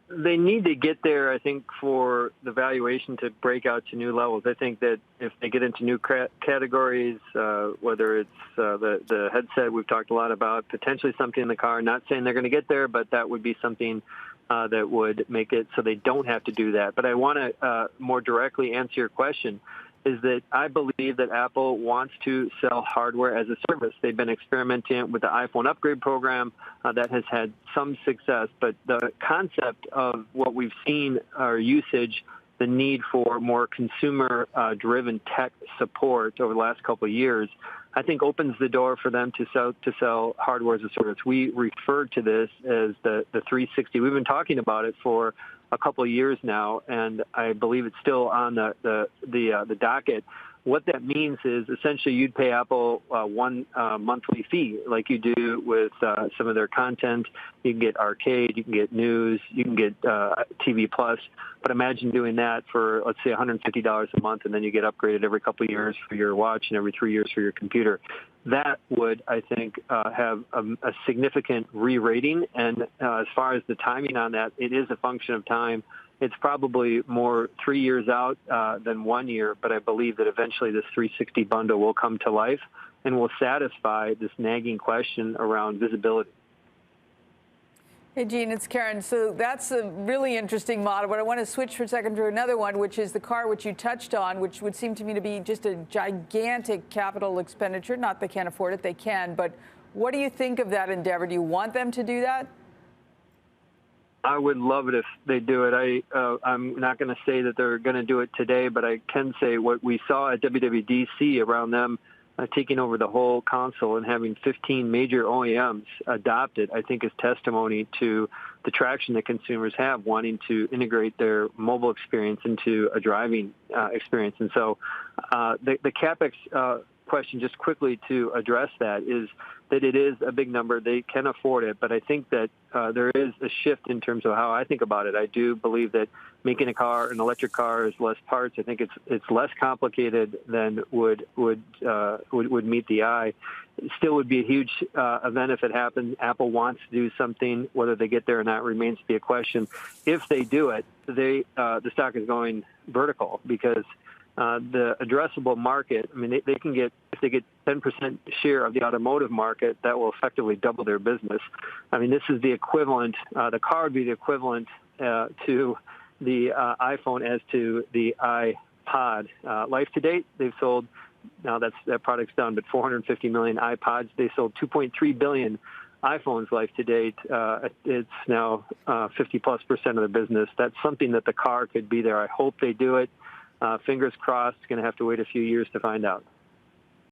They need to get there, I think, for the valuation to break out to new levels. I think that if they get into new categories, whether it's the headset we've talked a lot about, potentially something in the car, not saying they're going to get there, but that would be something that would make it so they don't have to do that. But I want to more directly answer your question, is that I believe that Apple wants to sell hardware as a service. They've been experimenting with the iPhone upgrade program that has had some success, but the concept of what we've seen, our usage, the need for more consumer-driven tech support over the last couple of years, I think opens the door for them to sell hardware as a service. We refer to this as the 360. We've been talking about it for a couple of years now, and I believe it's still on the docket. What that means is essentially you'd pay Apple one monthly fee like you do with some of their content. You can get arcade, you can get news, you can get TV Plus. But imagine doing that for, let's say, $150 a month, and then you get upgraded every couple of years for your watch and every 3 years for your computer. That would, I think, have a significant re-rating. And as far as the timing on that, it is a function of time. It's probably more 3 years out than 1 year, but I believe that eventually this 360 bundle will come to life and will satisfy this nagging question around visibility. Hey, Gene, it's Karen. So that's a really interesting model, but I want to switch for a second to another one, which is the car, which you touched on, which would seem to me to be just a gigantic capital expenditure. Not they can't afford it, they can, but what do you think of that endeavor? Do you want them to do that? I would love it if they do it. I'm not going to say that they're going to do it today, but I can say what we saw at WWDC around them taking over the whole console and having 15 major OEMs adopt it, I think is testimony to the traction that consumers have wanting to integrate their mobile experience into a driving experience. And so the CapEx question, just quickly to address that, is that it is a big number. They can afford it, but I think that there is a shift in terms of how I think about it. I do believe that making an electric car, is less parts. I think it's less complicated than would meet the eye. It still would be a huge event if it happened. Apple wants to do something. Whether they get there or not remains to be a question. If they do it, the stock is going vertical because the addressable market, I mean, they can get, if they get 10% share of the automotive market, that will effectively double their business. I mean, this is the equivalent, the car would be the equivalent to the iPhone as to the iPod. Life to date, they've sold, now that product's done, but 450 million iPods. They sold 2.3 billion iPhones life to date. It's now 50+% of their business. That's something that the car could be there. I hope they do it. Fingers crossed. Going to have to wait a few years to find out.